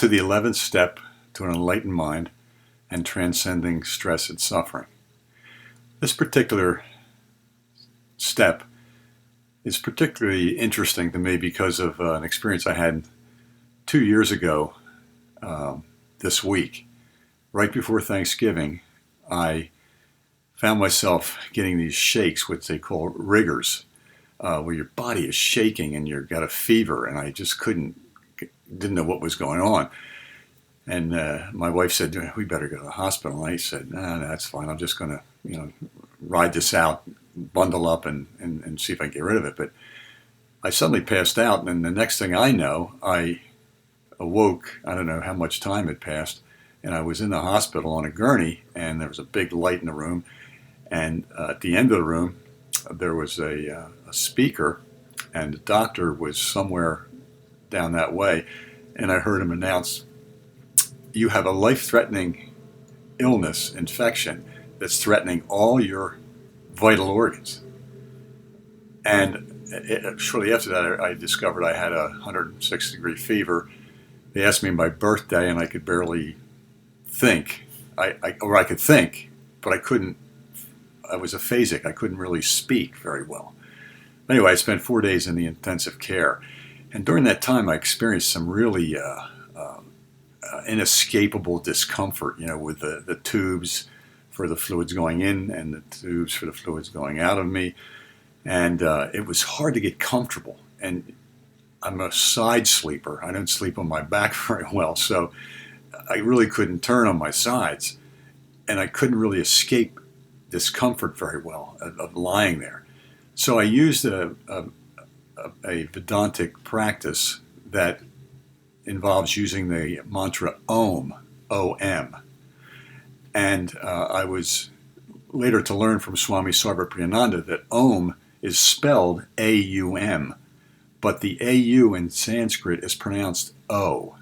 to the 11th step to an enlightened mind and transcending stress and suffering. This particular step is particularly interesting to me because of an experience I had 2 years ago this week. Right before Thanksgiving, I found myself getting these shakes, which they call rigors, where your body is shaking and you've got a fever, and I just didn't know what was going on. And my wife said, "We better go to the hospital." And I said, "No, that's fine. I'm just going to, ride this out, bundle up, and see if I can get rid of it." But I suddenly passed out, and then the next thing I know, I awoke. I don't know how much time had passed, and I was in the hospital on a gurney, and there was a big light in the room. And at the end of the room, there was a speaker, and the doctor was somewhere down that way. And I heard him announce, "You have a life-threatening illness, infection, that's threatening all your vital organs." And shortly after that, I discovered I had a 106-degree fever. They asked me my birthday, and I could barely think. I could think, but I couldn't. I was aphasic. I couldn't really speak very well. Anyway, I spent 4 days in the intensive care. And during that time, I experienced some really inescapable discomfort, with the tubes for the fluids going in and the tubes for the fluids going out of me. And it was hard to get comfortable. And I'm a side sleeper. I don't sleep on my back very well, so I really couldn't turn on my sides. And I couldn't really escape discomfort very well of lying there. So I used a Vedantic practice that involves using the mantra Om, O-M. And I was later to learn from Swami Sarvapriyananda that Om is spelled A-U-M, but the A-U in Sanskrit is pronounced O.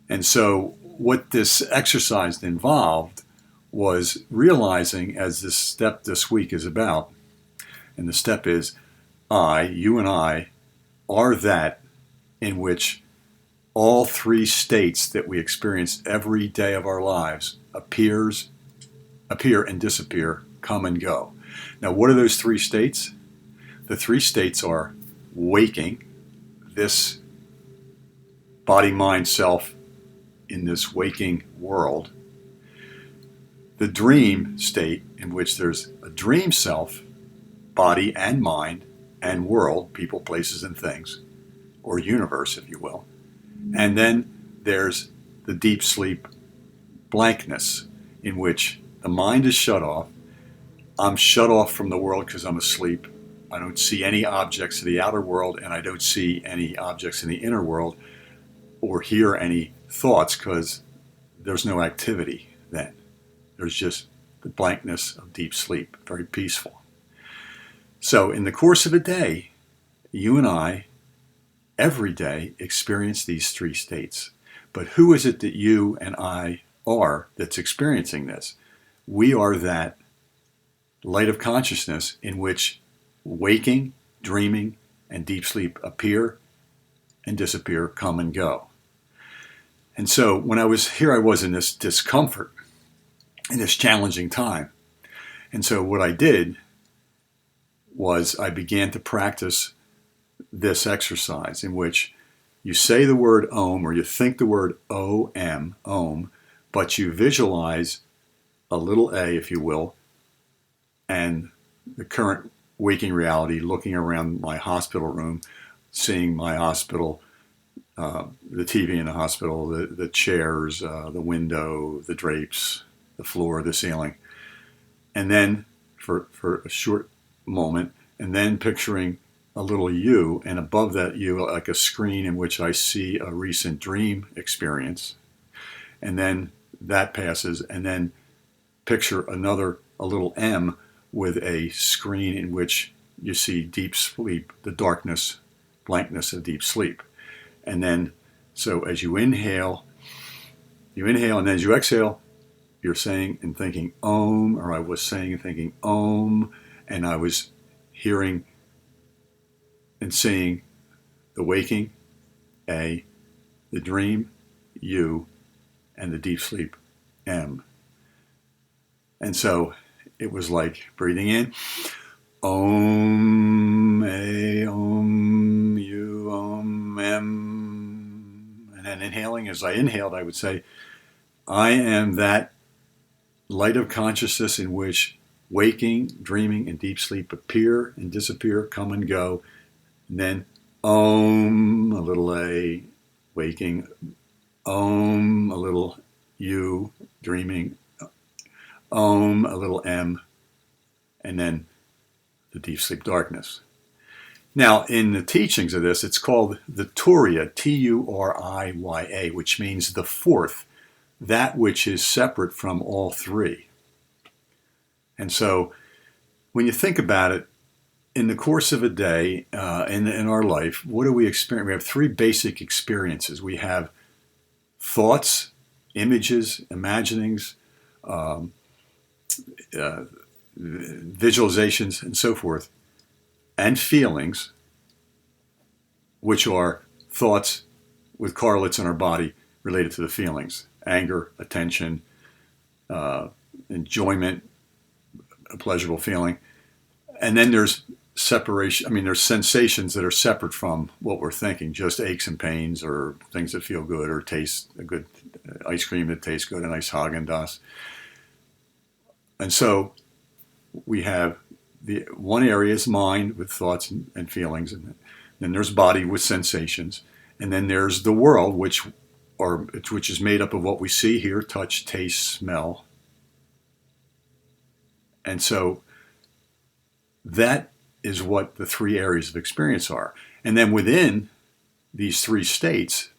And so what this exercise involved was realizing, as this step this week is about, and the step is you and I, are that in which all three states that we experience every day of our lives appear and disappear, come and go. Now, what are those three states? The three states are waking, this body, mind, self in this waking world. The dream state, in which there's a dream self, body and mind and world, people, places, and things, or universe, if you will. And then there's the deep sleep blankness, in which the mind is shut off. I'm shut off from the world because I'm asleep. I don't see any objects in the outer world, and I don't see any objects in the inner world or hear any thoughts because there's no activity then. There's just the blankness of deep sleep, very peaceful. So in the course of a day, you and I, every day, experience these three states. But who is it that you and I are that's experiencing this? We are that light of consciousness in which waking, dreaming, and deep sleep appear and disappear, come and go. And so when I was in this discomfort, in this challenging time. And so what I did was I began to practice this exercise in which you say the word Om, or you think the word O-M, Om, but you visualize a little a, if you will, and the current waking reality, looking around my hospital room, seeing my hospital, the TV in the hospital, the chairs, the window, the drapes, the floor, the ceiling. And then for a short moment, and then picturing a little you, and above that you, like a screen in which I see a recent dream experience. And then that passes, and then picture a little M with a screen in which you see deep sleep, the darkness, blankness of deep sleep. And then, so as you inhale, and then as you exhale, you're saying and thinking Om, or I was saying and thinking Om, and I was hearing and seeing the waking, A, the dream, U, and the deep sleep M. And so it was like breathing in, Om, A, Om, U, Om, M. And then inhaling, as I inhaled, I would say, I am that light of consciousness in which waking, dreaming, and deep sleep appear and disappear, come and go. And then Om, a little A, waking, Om, a little U, dreaming, Om, a little M, and then the deep sleep darkness. Now, in the teachings of this, it's called the Turiya, T-U-R-I-Y-A, which means the fourth, that which is separate from all three. And so when you think about it, in the course of a day, in our life, what do we experience? We have three basic experiences. We have thoughts, images, imaginings, visualizations, and so forth, and feelings, which are thoughts with correlates in our body related to the feelings: anger, attention, enjoyment, a pleasurable feeling. And then there's separation. There's sensations that are separate from what we're thinking, just aches and pains, or things that feel good, or taste a good ice cream that tastes good, a nice Haagen-Dazs. And so we have the one area is mind with thoughts and feelings, and then there's body with sensations, and then there's the world, which is made up of what we see, hear, touch, taste, smell. And so that is what the three areas of experience are. And then within these three states,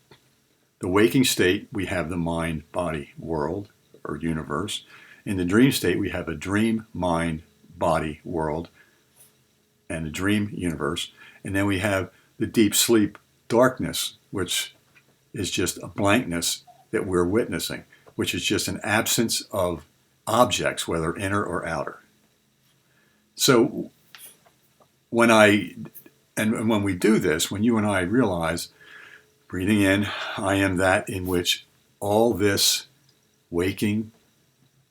the waking state, we have the mind, body, world, or universe. In the dream state, we have a dream, mind, body, world, and a dream universe. And then we have the deep sleep darkness, which is just a blankness that we're witnessing, which is just an absence of objects, whether inner or outer. So when we do this, when you and I realize, breathing in, I am that in which all this waking,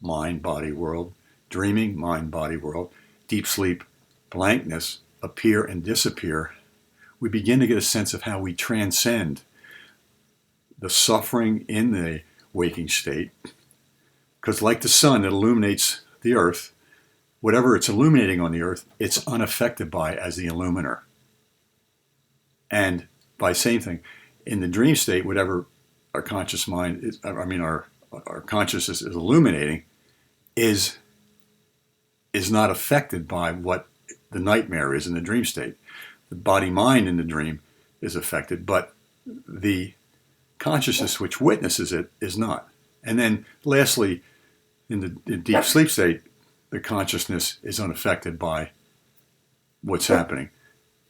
mind, body, world, dreaming, mind, body, world, deep sleep, blankness appear and disappear, we begin to get a sense of how we transcend the suffering in the waking state. Because like the sun that illuminates the earth, whatever it's illuminating on the earth, it's unaffected by as the illuminer. And by same thing, in the dream state, whatever our conscious mind is, our consciousness is illuminating, is not affected by what the nightmare is in the dream state. The body-mind in the dream is affected, but the consciousness which witnesses it is not. And then lastly, in the deep sleep state, the consciousness is unaffected by what's happening.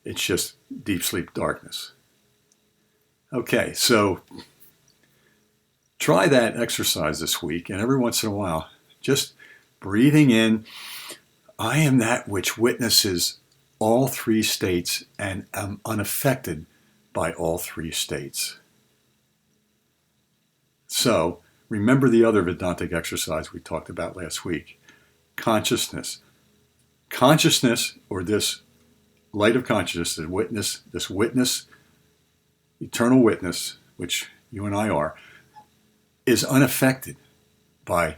It's just deep sleep darkness. Okay, so try that exercise this week, and every once in a while, just breathing in, I am that which witnesses all three states and am unaffected by all three states. So remember the other Vedantic exercise we talked about last week. Consciousness. Consciousness, or this light of consciousness, this witness, eternal witness, which you and I are, is unaffected by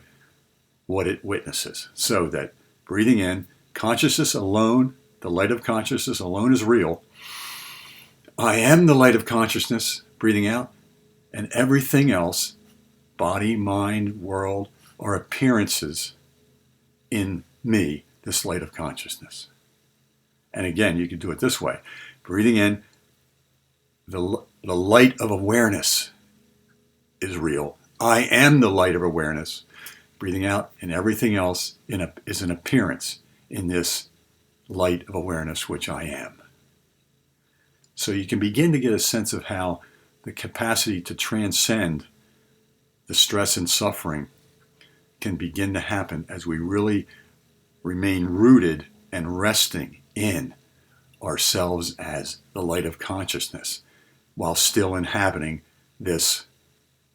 what it witnesses. So that breathing in, consciousness alone, the light of consciousness alone is real. I am the light of consciousness, breathing out, and everything else, body, mind, world, are appearances in me, this light of consciousness. And again, you could do it this way. Breathing in, the light of awareness is real. I am the light of awareness. Breathing out, and everything else is an appearance in this light of awareness, which I am. So you can begin to get a sense of how the capacity to transcend the stress and suffering can begin to happen as we really remain rooted and resting in ourselves as the light of consciousness while still inhabiting this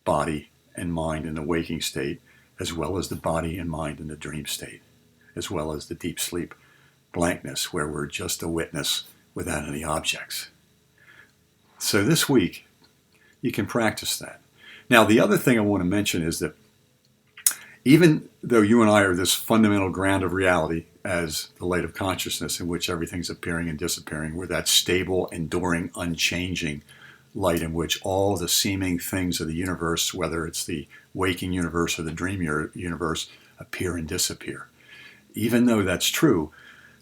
body and mind in the waking state, as well as the body and mind in the dream state, as well as the deep sleep blankness where we're just a witness without any objects. So this week, you can practice that. Now, the other thing I want to mention is that even though you and I are this fundamental ground of reality as the light of consciousness in which everything's appearing and disappearing, we're that stable, enduring, unchanging light in which all the seeming things of the universe, whether it's the waking universe or the dream universe, appear and disappear. Even though that's true,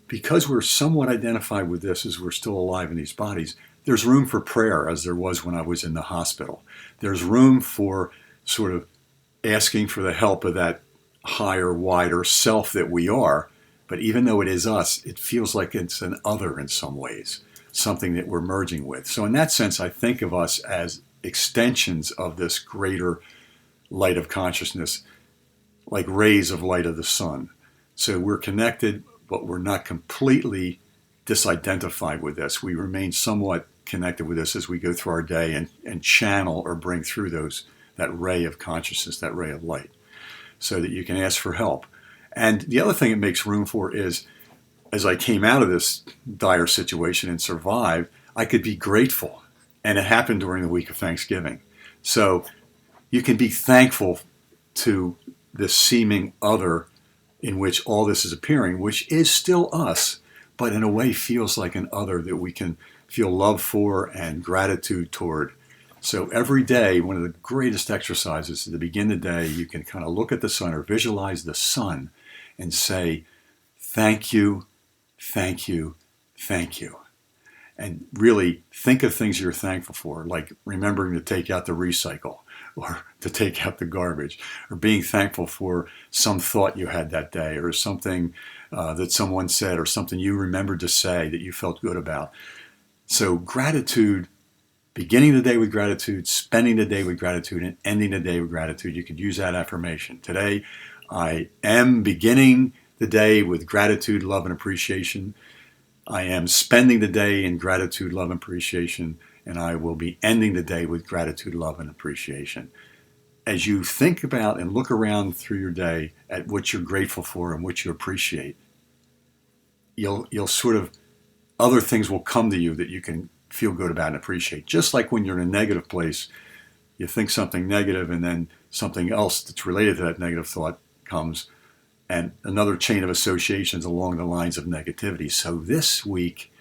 because we're somewhat identified with this as we're still alive in these bodies, there's room for prayer, as there was when I was in the hospital. There's room for sort of asking for the help of that higher, wider self that we are. But even though it is us, it feels like it's an other in some ways, something that we're merging with. So in that sense, I think of us as extensions of this greater light of consciousness, like rays of light of the sun. So we're connected, but we're not completely disidentified with this. We remain somewhat connected with this as we go through our day and channel or bring through that ray of consciousness, that ray of light, so that you can ask for help. And the other thing it makes room for is, as I came out of this dire situation and survived, I could be grateful. And it happened during the week of Thanksgiving. So you can be thankful to this seeming other in which all this is appearing, which is still us, but in a way feels like an other that we can feel love for and gratitude toward. So every day, one of the greatest exercises to begin the day, you can kind of look at the sun or visualize the sun and say, thank you, thank you, thank you. And really think of things you're thankful for, like remembering to take out the recycle or to take out the garbage, or being thankful for some thought you had that day, or something that someone said, or something you remembered to say that you felt good about. So gratitude, beginning the day with gratitude, spending the day with gratitude, and ending the day with gratitude. You could use that affirmation. Today, I am beginning the day with gratitude, love, and appreciation. I am spending the day in gratitude, love, and appreciation, and I will be ending the day with gratitude, love, and appreciation. As you think about and look around through your day at what you're grateful for and what you appreciate, you'll sort of, other things will come to you that you can feel good about and appreciate. Just like when you're in a negative place, you think something negative and then something else that's related to that negative thought comes, and another chain of associations along the lines of negativity. So this week,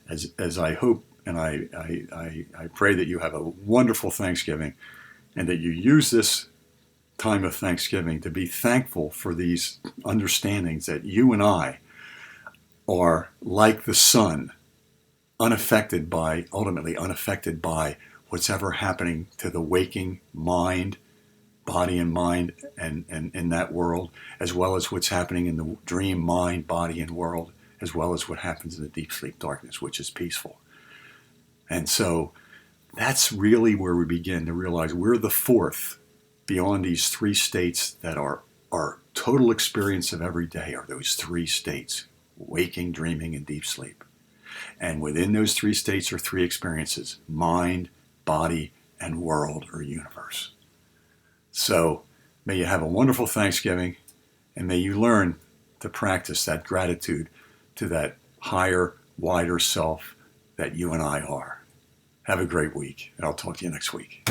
as I hope and I pray that you have a wonderful Thanksgiving, and that you use this time of Thanksgiving to be thankful for these understandings that you and I are like the sun, ultimately unaffected by what's ever happening to the waking mind, body and mind, and in that world, as well as what's happening in the dream mind, body, and world, as well as what happens in the deep sleep darkness, which is peaceful. And so that's really where we begin to realize we're the fourth beyond these three states that are our total experience of every day, are those three states: waking, dreaming, and deep sleep. And within those three states are three experiences: mind, body, and world or universe. So may you have a wonderful Thanksgiving, and may you learn to practice that gratitude to that higher, wider self that you and I are. Have a great week, and I'll talk to you next week.